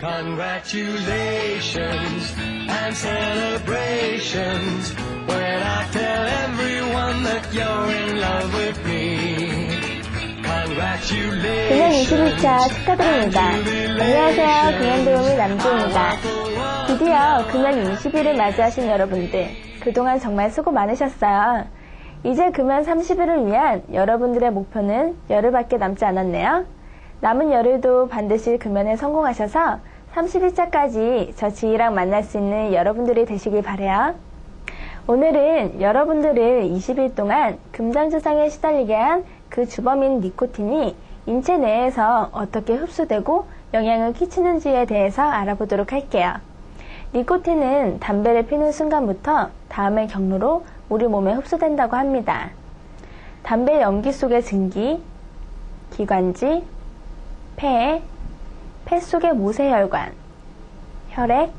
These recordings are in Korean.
Congratulations and celebrations when I tell everyone that you're in love with me. 금연 21차 축하드립니다. 안녕하세요. 금연도우미 남주입니다. 드디어 금연 20일을 맞이하신 여러분들, 그동안 정말 수고 많으셨어요. 이제 금연 30일을 위한 여러분들의 목표는 열흘밖에 남지 않았네요. 남은 열흘도 반드시 금연에 성공하셔서 30일차까지 저 지희랑 만날 수 있는 여러분들이 되시길 바라요. 오늘은 여러분들을 20일 동안 금장주상에 시달리게 한 그 주범인 니코틴이 인체 내에서 어떻게 흡수되고 영향을 끼치는지에 대해서 알아보도록 할게요. 니코틴은 담배를 피는 순간부터 다음의 경로로 우리 몸에 흡수된다고 합니다. 담배 연기 속의 증기, 기관지, 폐 속의 모세혈관, 혈액,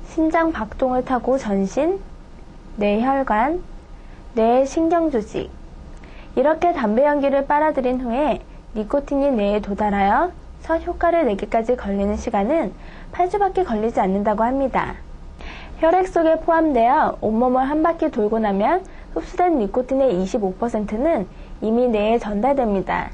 심장 박동을 타고 전신, 뇌혈관, 뇌의 신경조직. 이렇게 담배 연기를 빨아들인 후에 니코틴이 뇌에 도달하여 첫 효과를 내기까지 걸리는 시간은 8주밖에 걸리지 않는다고 합니다. 혈액 속에 포함되어 온몸을 한 바퀴 돌고 나면 흡수된 니코틴의 25%는 이미 뇌에 전달됩니다.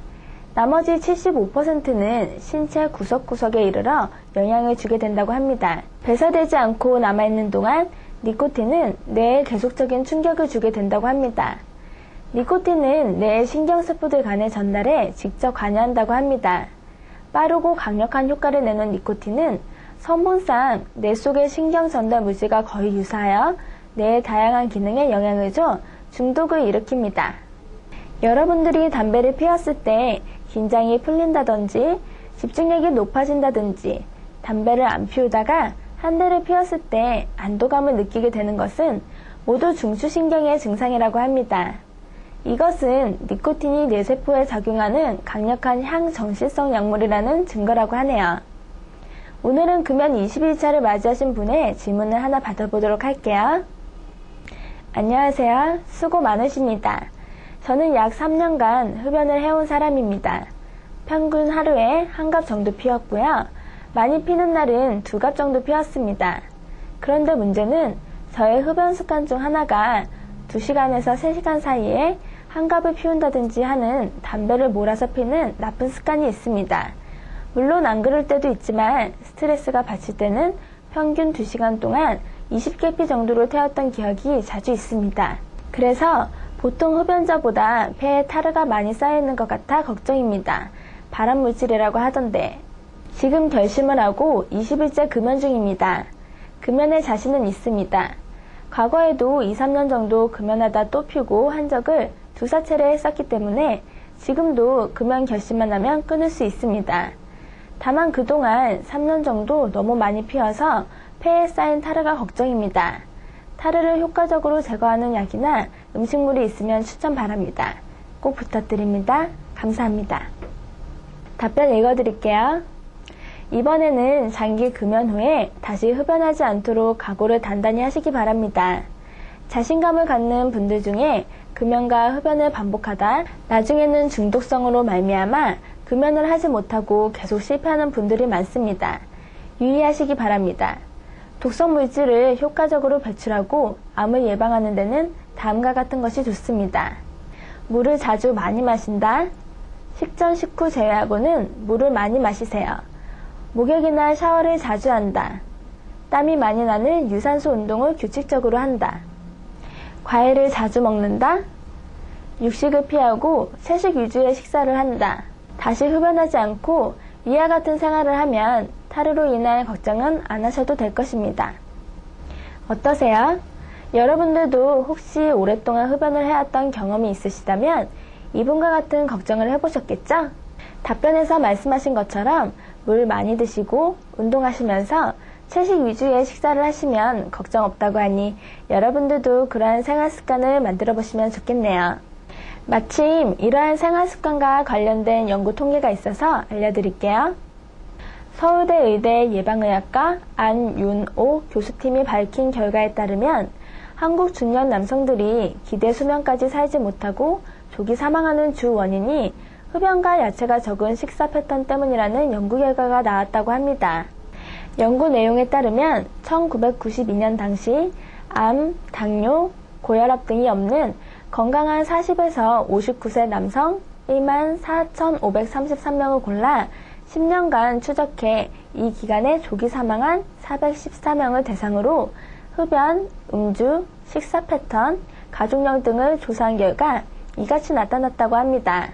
나머지 75%는 신체 구석구석에 이르러 영향을 주게 된다고 합니다. 배설되지 않고 남아있는 동안 니코틴은 뇌에 계속적인 충격을 주게 된다고 합니다. 니코틴은 뇌의 신경세포들 간의 전달에 직접 관여한다고 합니다. 빠르고 강력한 효과를 내는 니코틴은 성분상 뇌 속의 신경 전달 물질과 거의 유사하여 뇌의 다양한 기능에 영향을 줘 중독을 일으킵니다. 여러분들이 담배를 피웠을 때 긴장이 풀린다든지 집중력이 높아진다든지 담배를 안 피우다가 한 대를 피웠을 때 안도감을 느끼게 되는 것은 모두 중추신경의 증상이라고 합니다. 이것은 니코틴이 뇌세포에 작용하는 강력한 향정신성 약물이라는 증거라고 하네요. 오늘은 금연 21차를 맞이하신 분의 질문을 하나 받아보도록 할게요. 안녕하세요. 수고 많으십니다. 저는 약 3년간 흡연을 해온 사람입니다. 평균 하루에 1갑 정도 피웠고요. 많이 피는 날은 2갑 정도 피웠습니다. 그런데 문제는 저의 흡연 습관 중 하나가 2시간에서 3시간 사이에 1갑을 피운다든지 하는 담배를 몰아서 피는 나쁜 습관이 있습니다. 물론 안 그럴 때도 있지만 스트레스가 받칠 때는 평균 2시간 동안 20개 피 정도로 태웠던 기억이 자주 있습니다. 그래서 보통 흡연자보다 폐에 타르가 많이 쌓여있는 것 같아 걱정입니다. 발암물질이라고 하던데. 지금 결심을 하고 20일째 금연 중입니다. 금연에 자신은 있습니다. 과거에도 2, 3년 정도 금연하다 또 피우고 한 적을 2-4차례 했었기 때문에 지금도 금연 결심만 하면 끊을 수 있습니다. 다만 그동안 3년 정도 너무 많이 피워서 폐에 쌓인 타르가 걱정입니다. 타르를 효과적으로 제거하는 약이나 음식물이 있으면 추천 바랍니다. 꼭 부탁드립니다. 감사합니다. 답변 읽어드릴게요. 이번에는 장기 금연 후에 다시 흡연하지 않도록 각오를 단단히 하시기 바랍니다. 자신감을 갖는 분들 중에 금연과 흡연을 반복하다 나중에는 중독성으로 말미암아 금연을 하지 못하고 계속 실패하는 분들이 많습니다. 유의하시기 바랍니다. 독성 물질을 효과적으로 배출하고 암을 예방하는 데는 다음과 같은 것이 좋습니다. 물을 자주 많이 마신다. 식전 식후 제외하고는 물을 많이 마시세요. 목욕이나 샤워를 자주 한다. 땀이 많이 나는 유산소 운동을 규칙적으로 한다. 과일을 자주 먹는다. 육식을 피하고 채식 위주의 식사를 한다. 다시 흡연하지 않고 이와 같은 생활을 하면 타르로 인한 걱정은 안 하셔도 될 것입니다. 어떠세요? 여러분들도 혹시 오랫동안 흡연을 해왔던 경험이 있으시다면 이분과 같은 걱정을 해보셨겠죠? 답변에서 말씀하신 것처럼 물 많이 드시고 운동하시면서 채식 위주의 식사를 하시면 걱정 없다고 하니 여러분들도 그러한 생활 습관을 만들어 보시면 좋겠네요. 마침 이러한 생활 습관과 관련된 연구 통계가 있어서 알려드릴게요. 서울대 의대 예방의학과 안윤오 교수팀이 밝힌 결과에 따르면 한국 중년 남성들이 기대 수명까지 살지 못하고 조기 사망하는 주 원인이 흡연과 야채가 적은 식사 패턴 때문이라는 연구 결과가 나왔다고 합니다. 연구 내용에 따르면 1992년 당시 암, 당뇨, 고혈압 등이 없는 건강한 40에서 59세 남성 14,533명을 골라 10년간 추적해 이 기간에 조기 사망한 414명을 대상으로 흡연, 음주, 식사 패턴, 가족력 등을 조사한 결과 이같이 나타났다고 합니다.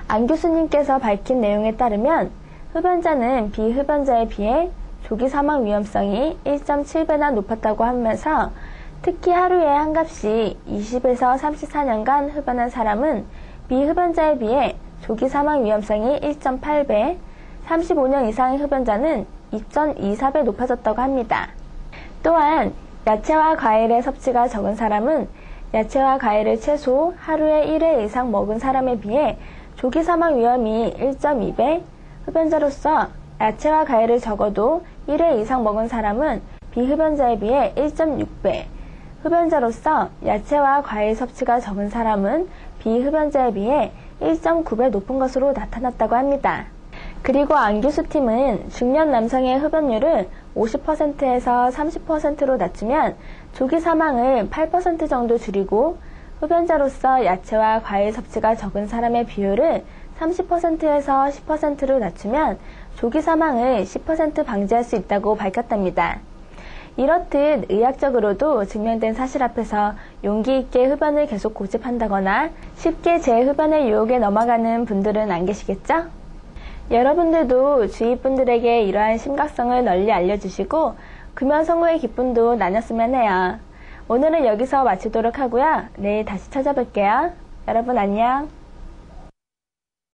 안 교수님께서 밝힌 내용에 따르면 흡연자는 비흡연자에 비해 조기 사망 위험성이 1.7배나 높았다고 하면서 특히 하루에 한갑씩 20에서 34년간 흡연한 사람은 비흡연자에 비해 조기 사망 위험성이 1.8배, 35년 이상의 흡연자는 2.24배 높아졌다고 합니다. 또한 야채와 과일의 섭취가 적은 사람은 야채와 과일을 최소 하루에 1회 이상 먹은 사람에 비해 조기 사망 위험이 1.2배, 흡연자로서 야채와 과일을 적어도 1회 이상 먹은 사람은 비흡연자에 비해 1.6배, 흡연자로서 야채와 과일 섭취가 적은 사람은 비흡연자에 비해 1.9배 높은 것으로 나타났다고 합니다. 그리고 안 교수팀은 중년 남성의 흡연율을 50%에서 30%로 낮추면 조기 사망을 8% 정도 줄이고 흡연자로서 야채와 과일 섭취가 적은 사람의 비율을 30%에서 10%로 낮추면 조기 사망을 10% 방지할 수 있다고 밝혔답니다. 이렇듯 의학적으로도 증명된 사실 앞에서 용기 있게 흡연을 계속 고집한다거나 쉽게 재흡연의 유혹에 넘어가는 분들은 안 계시겠죠? 여러분들도 주위 분들에게 이러한 심각성을 널리 알려주시고 금연 성공의 기쁨도 나눴으면 해요. 오늘은 여기서 마치도록 하고요. 내일 다시 찾아뵐게요. 여러분 안녕.